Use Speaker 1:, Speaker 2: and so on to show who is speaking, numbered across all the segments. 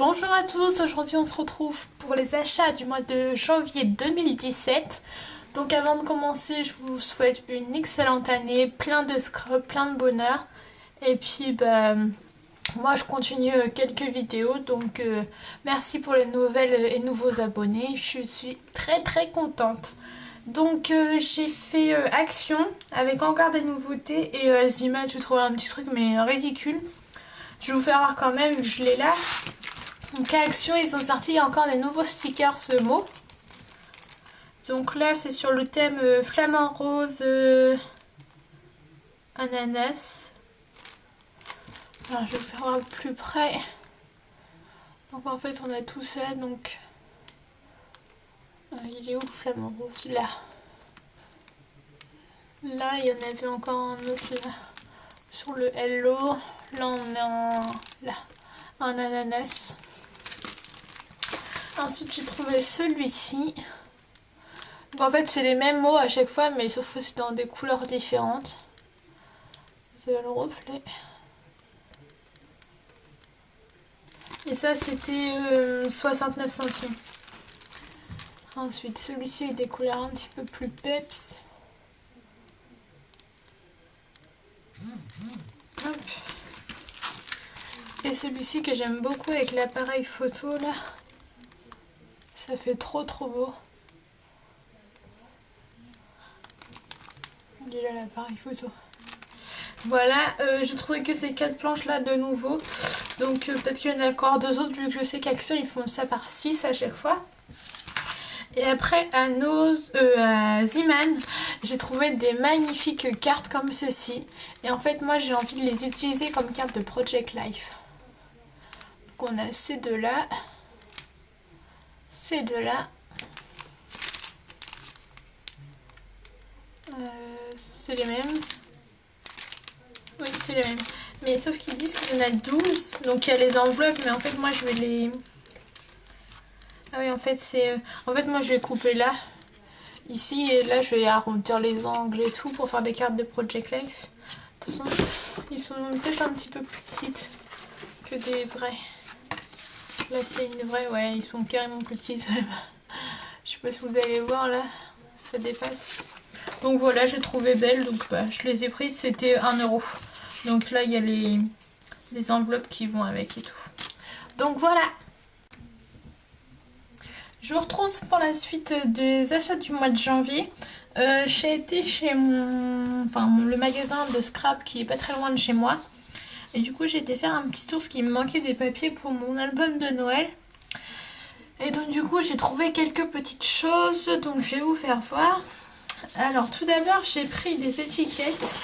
Speaker 1: Bonjour à tous, aujourd'hui on se retrouve pour les achats du mois de janvier 2017. Donc avant de commencer, je vous souhaite une excellente année, plein de scrub, plein de bonheur. Et puis moi je continue quelques vidéos, donc merci pour les nouvelles et nouveaux abonnés, je suis très contente. Donc j'ai fait Action avec encore des nouveautés et Zima, j'ai trouvé un petit truc mais ridicule. Je vais vous faire voir quand même vu que je l'ai là. Donc à Action, ils ont sorti encore des nouveaux stickers mots. Donc là, c'est sur le thème flamant rose ananas. Alors je vais vous faire voir plus près. Donc en fait, on a tout ça. Donc il est où le flamant rose? Là. Là, il y en avait encore un autre là. Sur le hello. Là, on est en ananas. Ensuite, j'ai trouvé celui-ci. Donc, en fait, c'est les mêmes mots à chaque fois, mais sauf que c'est dans des couleurs différentes. Vous avez le reflet. Et ça, c'était 69 centimes. Ensuite, celui-ci avec des couleurs un petit peu plus peps. Hop. Et celui-ci que j'aime beaucoup avec l'appareil photo là. Ça fait trop beau. Il est là l'appareil photo. Voilà, j'ai trouvé que ces 4 planches là de nouveau. Donc peut-être qu'il y en a encore 2 autres vu que je sais qu'Action ils font ça par 6 à chaque fois. Et après à Ziman, j'ai trouvé des magnifiques cartes comme ceci. Et en fait moi j'ai envie de les utiliser comme cartes de Project Life. Donc on a ces deux là. Ces deux là. C'est les mêmes. Oui, c'est les mêmes. Mais sauf qu'ils disent qu'il y en a 12. Donc il y a les enveloppes, mais en fait moi je vais les... Ah oui, en fait c'est... En fait moi je vais couper là. Ici et là je vais arrondir les angles et tout pour faire des cartes de Project Life. De toute façon, ils sont peut-être un petit peu plus petites que des vrais. Là c'est une vraie, ouais, ils sont carrément plus petites. Je sais pas si vous allez voir là, ça dépasse. Donc voilà, j'ai trouvé belle, donc je les ai prises, c'était 1 €. Donc là il y a les enveloppes qui vont avec et tout. Donc voilà. Je vous retrouve pour la suite des achats du mois de janvier. J'ai été chez le magasin de scrap qui est pas très loin de chez moi. Et du coup j'ai été faire un petit tour parce qu'il me manquait des papiers pour mon album de Noël. Et donc du coup j'ai trouvé quelques petites choses, donc je vais vous faire voir. Alors tout d'abord j'ai pris des étiquettes.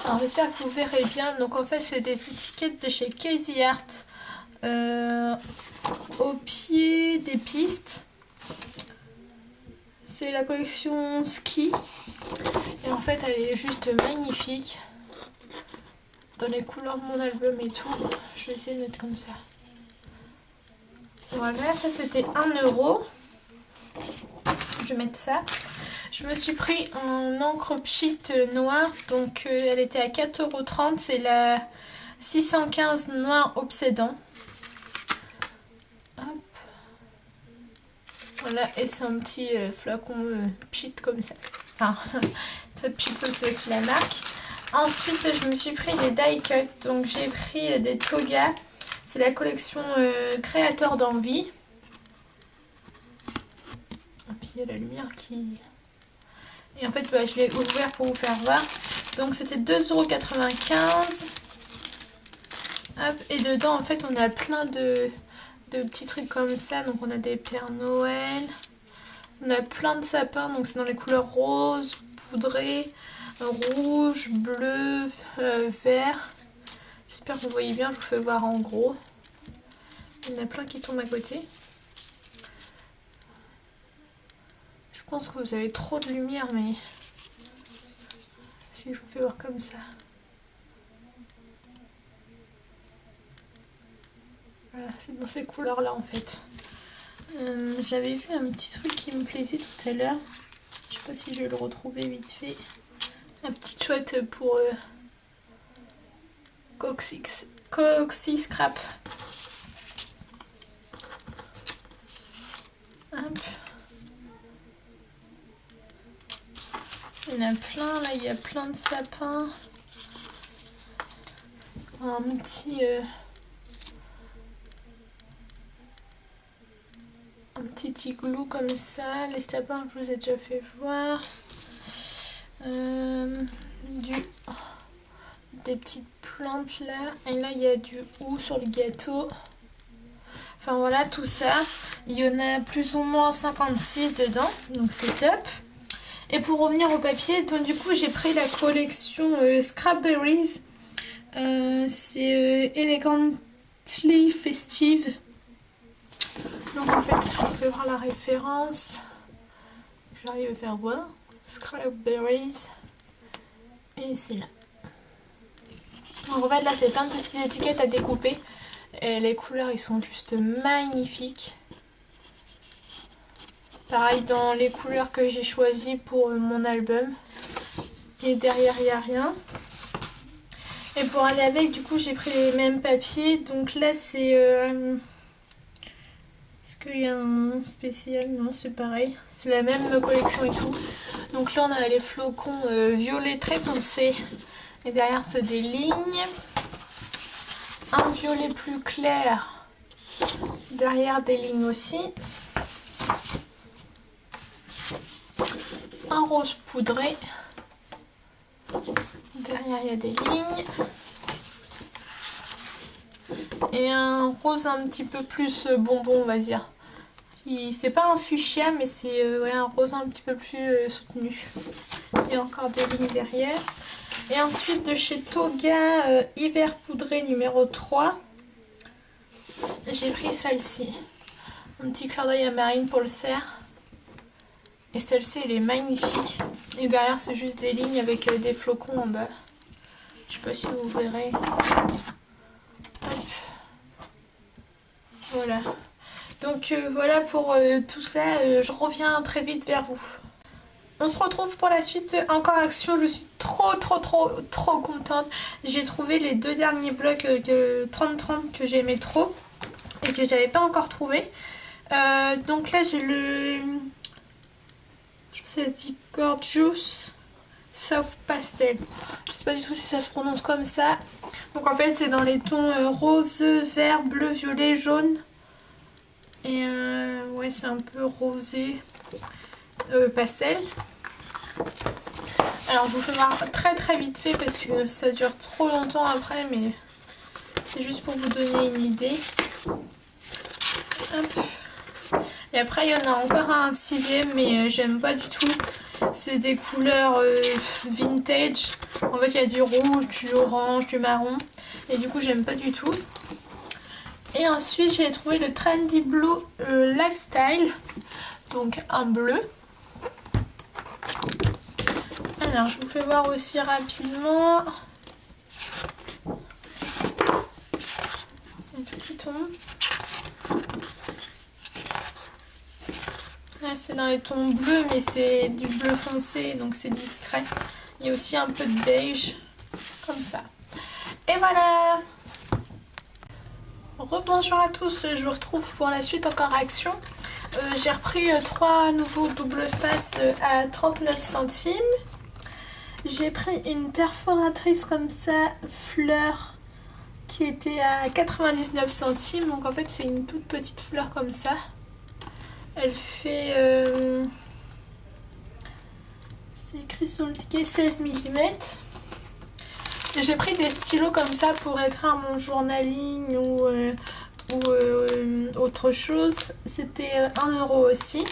Speaker 1: Alors j'espère que vous verrez bien. Donc en fait c'est des étiquettes de chez Casey Art. Au pied des pistes. C'est la collection ski. Et en fait elle est juste magnifique. Dans les couleurs de mon album et tout. Je vais essayer de mettre comme ça. Voilà, ça c'était 1 €. Je vais mettre ça. Je me suis pris en encre pchit noire. Donc elle était à 4,30 €. C'est la 615 noir obsédant. Hop. Voilà, et c'est un petit flacon pchit comme ça. Enfin, pchit, c'est aussi la marque. Ensuite, je me suis pris des die cut. Donc j'ai pris des togas. C'est la collection créateur d'envie. Et puis il y a la lumière qui... Et en fait, je l'ai ouvert pour vous faire voir. Donc c'était 2,95 €. Hop, et dedans, en fait, on a plein de petits trucs comme ça. Donc on a des Pères Noël. On a plein de sapins. Donc c'est dans les couleurs rose, poudré, rouge, bleu, vert. J'espère que vous voyez bien, je vous fais voir en gros. Il y en a plein qui tombent à côté. Je pense que vous avez trop de lumière, mais si je vous fais voir comme ça. Voilà, c'est dans ces couleurs-là en fait. J'avais vu un petit truc qui me plaisait tout à l'heure. Je sais pas si je vais le retrouver vite fait. Un petit chouette pour Coxy Scrap. Il y en a plein, là, il y a plein de sapins. Un petit igloo comme ça. Les sapins que je vous ai déjà fait voir. Des petites plantes là. Et là, il y a du hou sur le gâteau. Enfin voilà, tout ça. Il y en a plus ou moins 56 dedans. Donc c'est top. Et pour revenir au papier, donc du coup, j'ai pris la collection Scrapberries. C'est Elegantly Festive. Donc en fait, je vous fais voir la référence. J'arrive à faire voir. Scrapberries. Et c'est là. Donc en fait là c'est plein de petites étiquettes à découper. Et les couleurs ils sont juste magnifiques. Pareil dans les couleurs que j'ai choisies pour mon album. Et derrière il n'y a rien. Et pour aller avec du coup j'ai pris les mêmes papiers. Donc là c'est... Est-ce qu'il y a un nom spécial? Non, c'est pareil. C'est la même collection et tout. Donc là on a les flocons violet très foncé. Et derrière c'est des lignes. Un violet plus clair. Derrière des lignes aussi. Un rose poudré. Derrière il y a des lignes. Et un rose un petit peu plus bonbon on va dire. C'est pas un fuchsia mais c'est ouais, un rose un petit peu plus soutenu. Il y a encore des lignes derrière. Et ensuite de chez Toga Hiver Poudré numéro 3. J'ai pris celle-ci. Un petit clin d'œil à Marine pour le cerf. Et celle-ci elle est magnifique. Et derrière c'est juste des lignes avec des flocons en bas. Je sais pas si vous verrez. Hop. Voilà. Donc voilà pour tout ça. Je reviens très vite vers vous. On se retrouve pour la suite encore action. Je suis trop contente. J'ai trouvé les deux derniers blocs de 30-30 que j'aimais trop et que j'avais pas encore trouvé. Donc là j'ai le... Je pense que ça se dit Gorgeous Soft Pastel. Je sais pas du tout si ça se prononce comme ça. Donc en fait c'est dans les tons rose, vert, bleu, violet, jaune. Et ouais c'est un peu rosé pastel. Alors je vous fais voir très vite fait parce que ça dure trop longtemps après, mais c'est juste pour vous donner une idée. Hop. Et après il y en a encore un sixième mais j'aime pas du tout. C'est des couleurs vintage. En fait il y a du rouge, du orange, du marron. Et du coup j'aime pas du tout. Et ensuite j'ai trouvé le Trendy Blue Lifestyle. Donc un bleu. Alors je vous fais voir aussi rapidement. Il y a tout qui tombe. Là c'est dans les tons bleus mais c'est du bleu foncé donc c'est discret. Il y a aussi un peu de beige comme ça. Et voilà. Rebonjour à tous, je vous retrouve pour la suite encore action. J'ai repris 3 nouveaux double face à 39 centimes. J'ai pris une perforatrice comme ça, fleur, qui était à 99 centimes. Donc en fait c'est une toute petite fleur comme ça. Elle fait... c'est écrit sur le ticket 16 mm. J'ai pris des stylos comme ça pour écrire mon journaling ou autre chose. C'était 1 € aussi.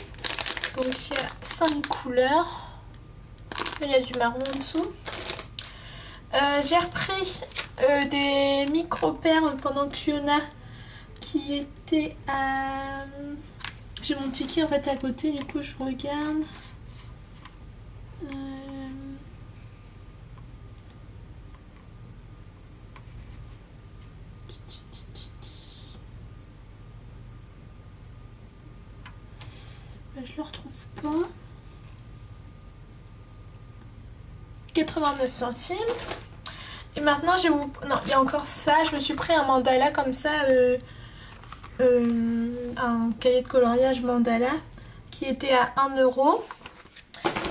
Speaker 1: Donc il y a 5 couleurs. Là il y a du marron en dessous. J'ai repris des micro-perles pendant qu'il y en a qui étaient à... J'ai mon ticket en fait à côté, du coup je regarde. Je le retrouve pas. 89 centimes. Et maintenant je vais vous... Non, il y a encore ça. Je me suis pris un mandala comme ça. Un cahier de coloriage mandala qui était à 1 €.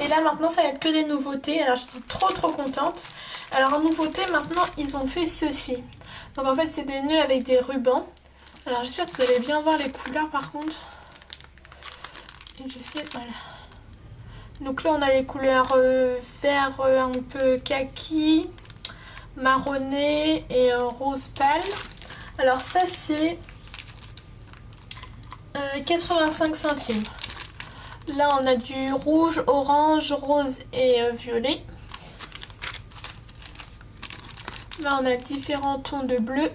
Speaker 1: Et là maintenant ça va être que des nouveautés. Alors je suis trop contente. Alors en nouveauté maintenant ils ont fait ceci. Donc en fait c'est des nœuds avec des rubans. Alors j'espère que vous allez bien voir les couleurs par contre. Et j'essaie, voilà. Donc là on a les couleurs vert un peu kaki, marronné et rose pâle. Alors ça c'est 85 centimes. Là on a du rouge, orange, rose et violet. Là on a différents tons de bleu.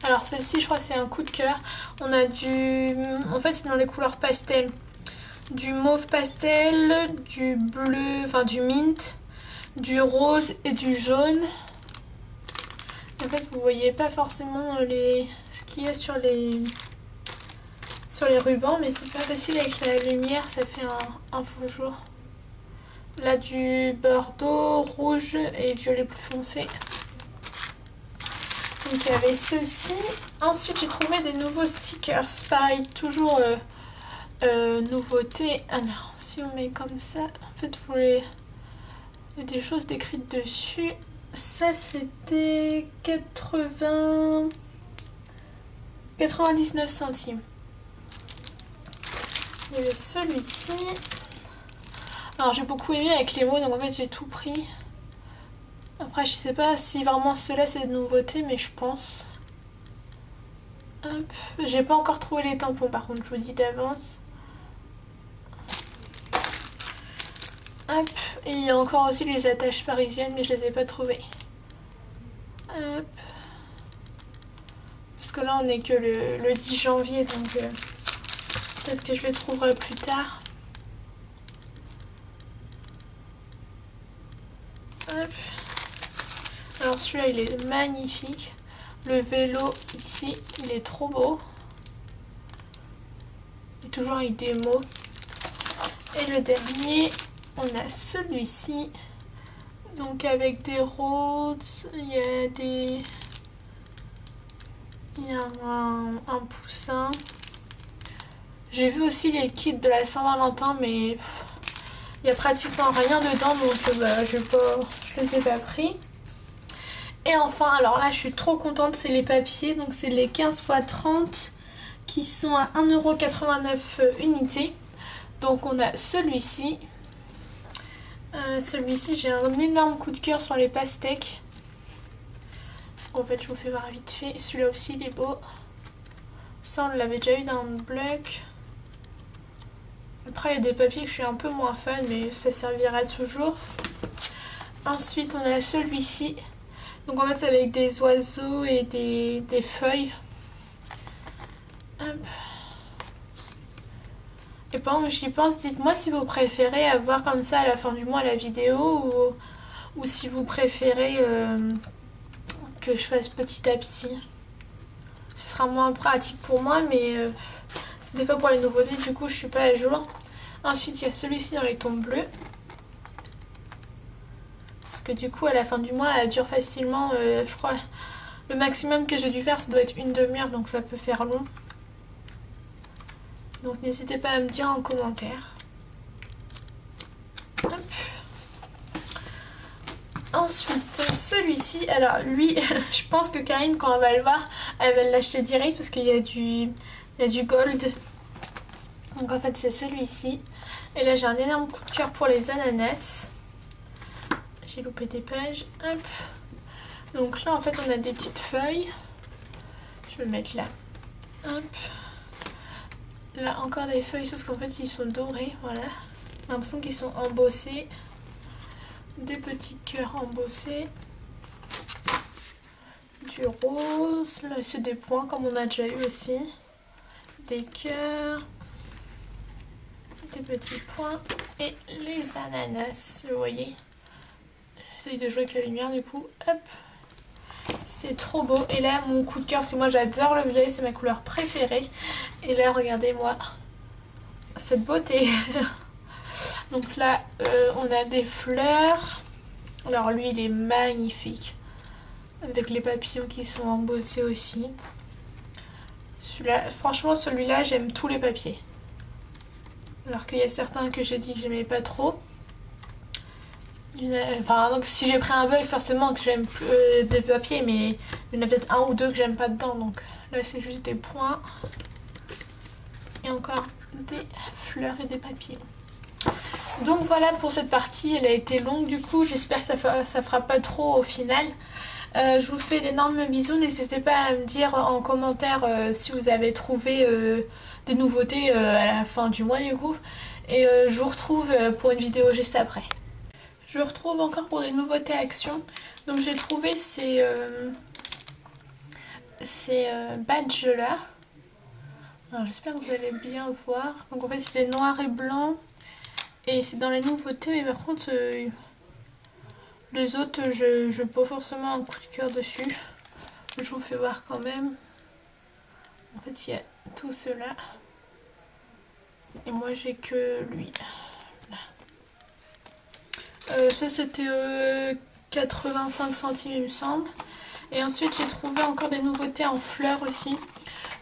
Speaker 1: Alors celle-ci je crois que c'est un coup de cœur. On a du... En fait c'est dans les couleurs pastel. Du mauve pastel, du bleu, enfin du mint, du rose et du jaune. En fait vous voyez pas forcément ce qu'il y a sur les rubans, mais c'est pas facile avec la lumière, ça fait un faux jour. Là du bordeaux, rouge et violet plus foncé. Donc il y avait ceci. Ensuite j'ai trouvé des nouveaux stickers. Pareil, toujours nouveauté. Alors si on met comme ça, en fait il y a des choses décrites dessus. Ça c'était 99 centimes. Il y avait celui-ci. Alors j'ai beaucoup aimé avec les mots, donc en fait j'ai tout pris. Après je sais pas si vraiment ceux-là c'est de nouveauté, mais je pense. Hop. J'ai pas encore trouvé les tampons par contre, je vous dis d'avance. Hop. Et il y a encore aussi les attaches parisiennes, mais je les ai pas trouvées. Hop. Parce que là on est que le 10 janvier, donc peut-être que je les trouverai plus tard. Hop. Alors celui-là il est magnifique. Le vélo ici il est trop beau. Et toujours avec des mots. Et le dernier, on a celui-ci. Donc avec des roses, il y a un poussin. J'ai vu aussi les kits de la Saint-Valentin, mais il y a pratiquement rien dedans, donc bah, je les ai pas pris. Et enfin, alors là je suis trop contente, c'est les papiers, donc c'est les 15 x 30 qui sont à 1,89 € unité. Donc on a celui-ci. Celui-ci j'ai un énorme coup de cœur sur les pastèques. En fait je vous fais voir vite fait. Celui-là aussi il est beau. Ça on l'avait déjà eu dans le bloc. Après il y a des papiers que je suis un peu moins fan, mais ça servira toujours. Ensuite on a celui-ci. Donc en fait c'est avec des oiseaux et des feuilles. Hop. Et pendant que j'y pense, dites-moi si vous préférez avoir comme ça à la fin du mois la vidéo ou si vous préférez que je fasse petit à petit. Ce sera moins pratique pour moi, mais c'est des fois pour les nouveautés, du coup je suis pas à jour. Ensuite il y a celui-ci dans les tons bleus. Parce que du coup à la fin du mois elle dure facilement, je crois, le maximum que j'ai dû faire ça doit être une demi-heure, donc ça peut faire long. Donc n'hésitez pas à me dire en commentaire. Hop. Ensuite celui-ci, alors lui je pense que Karine quand elle va le voir elle va l'acheter direct parce qu'il y a du gold. Donc en fait c'est celui-ci. Et là j'ai un énorme coup de cœur pour les ananas. J'ai loupé des pages. Hop. Donc là en fait on a des petites feuilles. Je vais le mettre là. Hop. Là encore des feuilles, sauf qu'en fait ils sont dorés, voilà. J'ai l'impression qu'ils sont embossés. Des petits cœurs embossés. Du rose. Là c'est des points comme on a déjà eu aussi. Des cœurs. Des petits points. Et les ananas, vous voyez. J'essaye de jouer avec la lumière du coup. Hop. C'est trop beau. Et là mon coup de cœur, c'est moi j'adore le violet, c'est ma couleur préférée. Et là regardez-moi cette beauté. Donc là on a des fleurs. Alors lui il est magnifique. Avec les papillons qui sont embossés aussi. Celui-là, franchement celui-là j'aime tous les papiers. Alors qu'il y a certains que j'ai dit que j'aimais pas trop. Enfin, donc si j'ai pris un bug, forcément que j'aime plus des papiers, mais il y en a peut-être un ou deux que j'aime pas dedans. Donc là, c'est juste des points. Et encore des fleurs et des papiers. Donc voilà pour cette partie, elle a été longue du coup, j'espère que ça fera pas trop au final. Je vous fais d'énormes bisous, n'hésitez pas à me dire en commentaire si vous avez trouvé des nouveautés à la fin du mois du coup. Et je vous retrouve pour une vidéo juste après. Je retrouve encore pour des nouveautés actions. Donc j'ai trouvé ces badges là. J'espère que vous allez bien voir. Donc en fait c'est noir et blanc. Et c'est dans les nouveautés, mais par contre les autres je pas forcément un coup de cœur dessus. Je vous fais voir quand même. En fait il y a tout cela. Et moi j'ai que lui. Ça c'était 85 centimes il me semble. Et ensuite j'ai trouvé encore des nouveautés en fleurs aussi.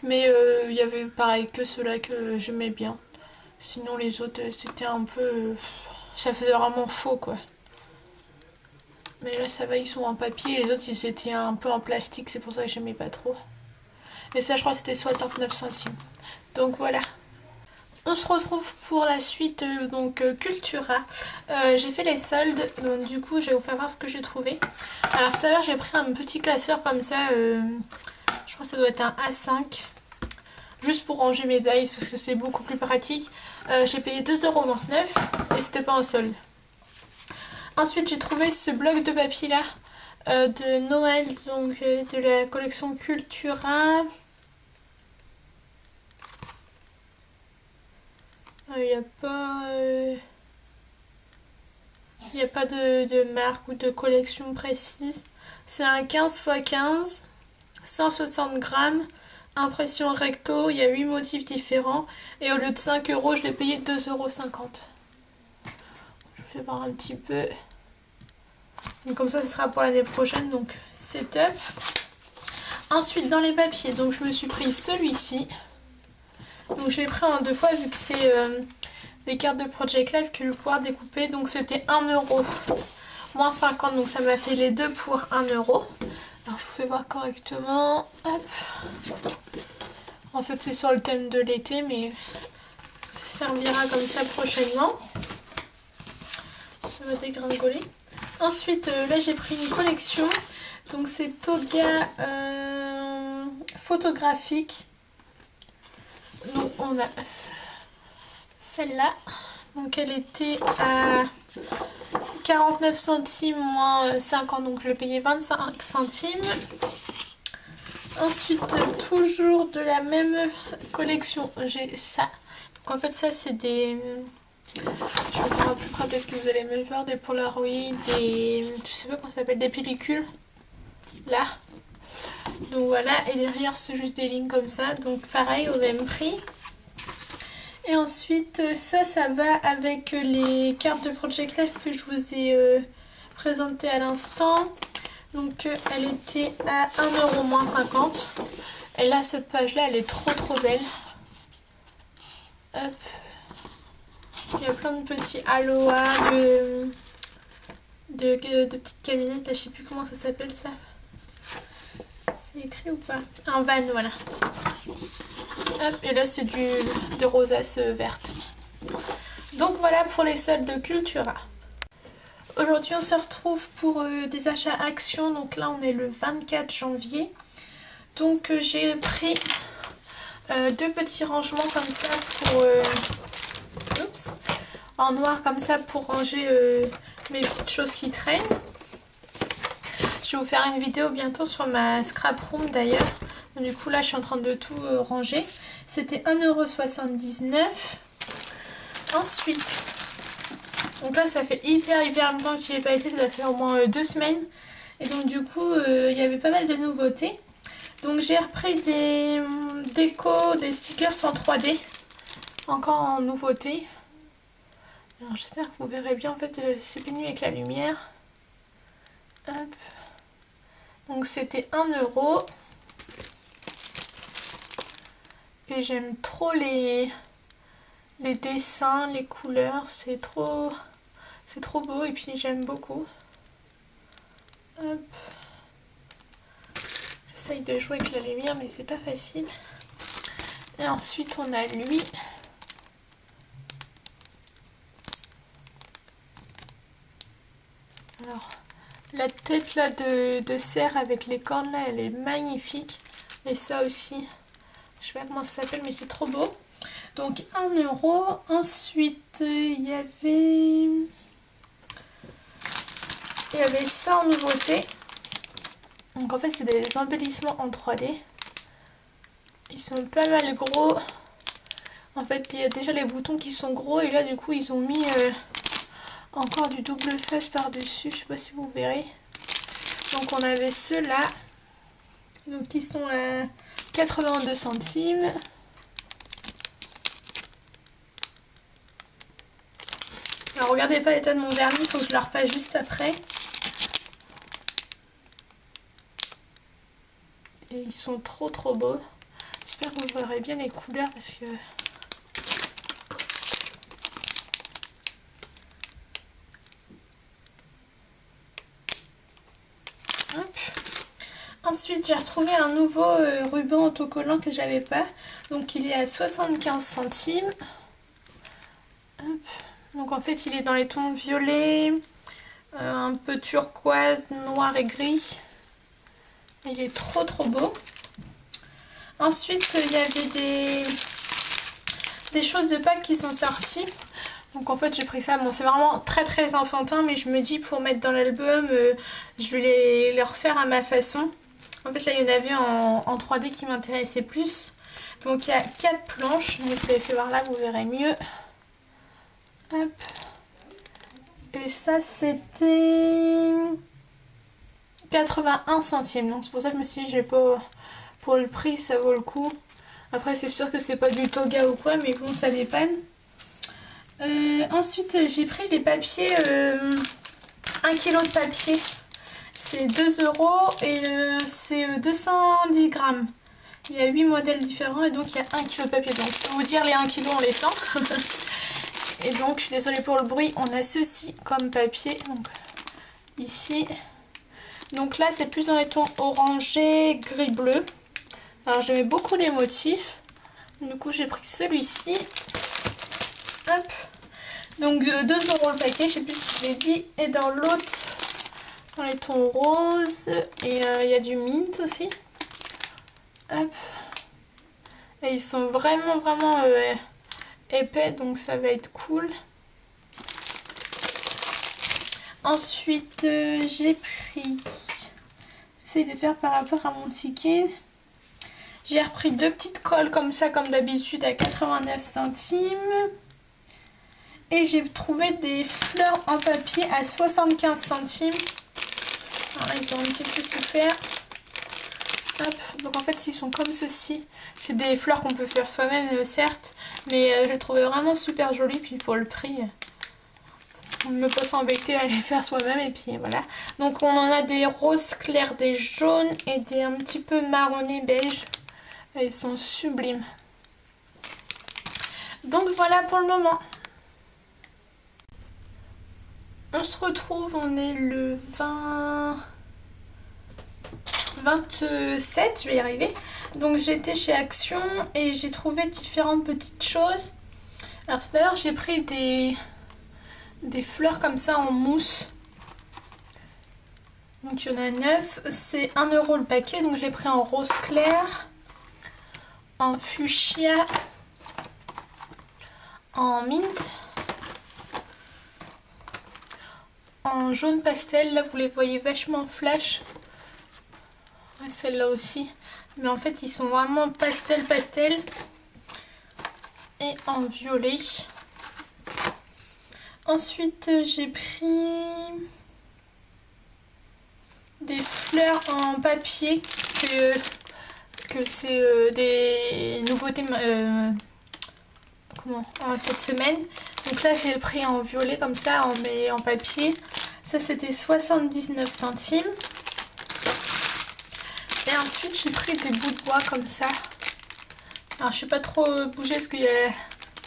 Speaker 1: Mais il y avait pareil que ceux-là que j'aimais bien. Sinon les autres c'était un peu... ça faisait vraiment faux quoi. Mais là ça va, ils sont en papier. Les autres ils étaient un peu en plastique, c'est pour ça que j'aimais pas trop. Et ça je crois que c'était 69 centimes. Donc voilà. On se retrouve pour la suite donc Cultura. J'ai fait les soldes, donc du coup je vais vous faire voir ce que j'ai trouvé. Alors tout à l'heure j'ai pris un petit classeur comme ça, je crois que ça doit être un A5. Juste pour ranger mes dice parce que c'est beaucoup plus pratique. J'ai payé 2,29 € et c'était pas en solde. Ensuite j'ai trouvé ce bloc de papier là de Noël, donc de la collection Cultura. Il n'y a pas de marque ou de collection précise. C'est un 15 x 15, 160 grammes, impression recto, il y a 8 motifs différents. Et au lieu de 5 €, je l'ai payé 2,50 €. Je vous fais voir un petit peu. Donc comme ça, ce sera pour l'année prochaine, donc c'est top. Ensuite, dans les papiers, donc je me suis pris celui-ci. Donc je l'ai pris en deux fois vu que c'est des cartes de Project Life que je vais pouvoir découper. Donc c'était 1 € moins 50, donc ça m'a fait les deux pour 1 €. Alors je vous fais voir correctement. Hop. En fait c'est sur le thème de l'été, mais ça servira comme ça prochainement. Ça va dégringoler. Ensuite là j'ai pris une collection. Donc c'est Toga photographique. Donc on a celle-là. Donc elle était à 49 centimes moins 50. Donc je l'ai payé 25 centimes. Ensuite toujours de la même collection, j'ai ça. Donc en fait ça c'est des... je vais vous faire plus près peut-être que vous allez me voir, des Polaroid, des... je sais pas comment ça s'appelle, des pellicules. Là. Donc voilà, et derrière c'est juste des lignes comme ça, donc pareil au même prix. Et ensuite ça va avec les cartes de Project Life que je vous ai présentées à l'instant. Donc elle était à 1 € moins 50. Et là cette page là elle est trop belle. Hop. Il y a plein de petits aloha, de petites caminettes, là je sais plus comment ça s'appelle ça. C'est écrit ou pas? Un van, voilà. Hop, et là c'est des rosaces vertes. Donc voilà pour les soldes de Cultura. Aujourd'hui on se retrouve pour des achats actions. Donc là on est le 24 janvier. Donc j'ai pris deux petits rangements comme ça pour... oups, en noir comme ça pour ranger mes petites choses qui traînent. Je vais vous faire une vidéo bientôt sur ma scrap room d'ailleurs. Du coup là je suis en train de tout ranger. C'était 1,79 €. Ensuite, donc là ça fait hyper longtemps que j'y ai pas été, ça fait au moins 2 semaines. Et donc du coup il y avait pas mal de nouveautés. Donc j'ai repris des décos, des stickers en 3D. Encore en nouveauté. Alors j'espère que vous verrez bien, en fait c'est pénu avec la lumière. Hop. Donc c'était 1 €. Et j'aime trop les les dessins, les couleurs, c'est trop beau et puis j'aime beaucoup. Hop. J'essaye de jouer avec la lumière mais c'est pas facile. Et ensuite on a lui. Alors la tête là de cerf avec les cornes là, elle est magnifique. Et ça aussi, je sais pas comment ça s'appelle mais c'est trop beau. Donc 1 €. Ensuite il y avait ça en nouveauté. Donc en fait c'est des embellissements en 3D. Ils sont pas mal gros. En fait il y a déjà les boutons qui sont gros et là du coup ils ont mis encore du double face par dessus. Je sais pas si vous verrez. Donc on avait ceux-là. Donc qui sont à 82 centimes. Alors regardez pas l'état de mon vernis, il faut que je le refasse juste après. Et ils sont trop beaux. J'espère que vous verrez bien les couleurs parce que... Hop. Ensuite j'ai retrouvé un nouveau ruban autocollant que j'avais pas. Donc il est à 75 centimes. Hop. Donc en fait il est dans les tons violet, un peu turquoise, noir et gris. Il est trop beau. Ensuite il y avait des choses de Pâques qui sont sorties. Donc en fait j'ai pris ça, bon c'est vraiment très enfantin mais je me dis pour mettre dans l'album je vais les refaire à ma façon. En fait là il y en avait en 3D qui m'intéressait plus. Donc il y a 4 planches, je vous l'ai fait voir là, vous verrez mieux. Hop. Et ça c'était 81 centimes. Donc c'est pour ça que je me suis dit, j'ai pas, pour le prix ça vaut le coup. Après c'est sûr que c'est pas du toga ou quoi, mais bon ça dépanne. Ensuite j'ai pris les papiers, 1 kg de papier. C'est 2 € et c'est 210 grammes. Il y a 8 modèles différents et donc il y a 1 kg de papier. Donc je peux vous dire les 1 kg on les sent. Et donc je suis désolée pour le bruit, on a ceci comme papier. Donc ici. Donc là c'est plus dans les tons orangé, gris, bleu. Alors j'aimais beaucoup les motifs. Du coup j'ai pris celui-ci. Hop. Donc 2 € le paquet, je sais plus si je l'ai dit. Et dans l'autre, dans les tons roses. Et il y a du mint aussi. Hop. Et ils sont vraiment épais, donc ça va être cool. Ensuite j'ai pris, j'essaie de faire par rapport à mon ticket, j'ai repris 2 petites colles comme ça comme d'habitude à 89 centimes. Et j'ai trouvé des fleurs en papier à 75 centimes. Alors, ils ont un petit peu souffert. Hop. Donc en fait ils sont comme ceci. C'est des fleurs qu'on peut faire soi-même certes. Mais je les trouvais vraiment super jolies. Puis pour le prix, on ne peut pas s'embêter à les faire soi-même. Et puis voilà. Donc on en a des roses clairs, des jaunes et des un petit peu marronné beige. Et ils sont sublimes. Donc voilà pour le moment. On se retrouve, on est le 27, je vais y arriver. Donc j'étais chez Action et j'ai trouvé différentes petites choses. Alors tout à l'heure j'ai pris des fleurs comme ça en mousse. Donc il y en a 9, c'est 1 € le paquet. Donc je l'ai pris en rose clair, en fuchsia, en mint, en jaune pastel. Là vous les voyez vachement flash. Ouais, celle-là aussi. Mais en fait ils sont vraiment pastel. Et en violet. Ensuite j'ai pris des fleurs en papier. Que c'est des nouveautés cette semaine. Donc là j'ai pris en violet comme ça, en papier. Ça c'était 79 centimes. Et ensuite j'ai pris des bouts de bois comme ça. Alors je sais pas trop bouger parce qu'il y a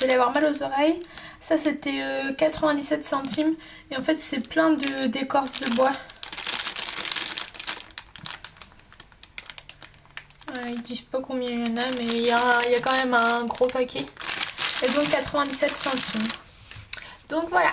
Speaker 1: vous allez avoir mal aux oreilles. Ça c'était 97 centimes. Et en fait c'est plein d'écorce de bois. Ils disent pas combien il y en a, mais il y a quand même un gros paquet. Et donc 97 centimes. Donc voilà.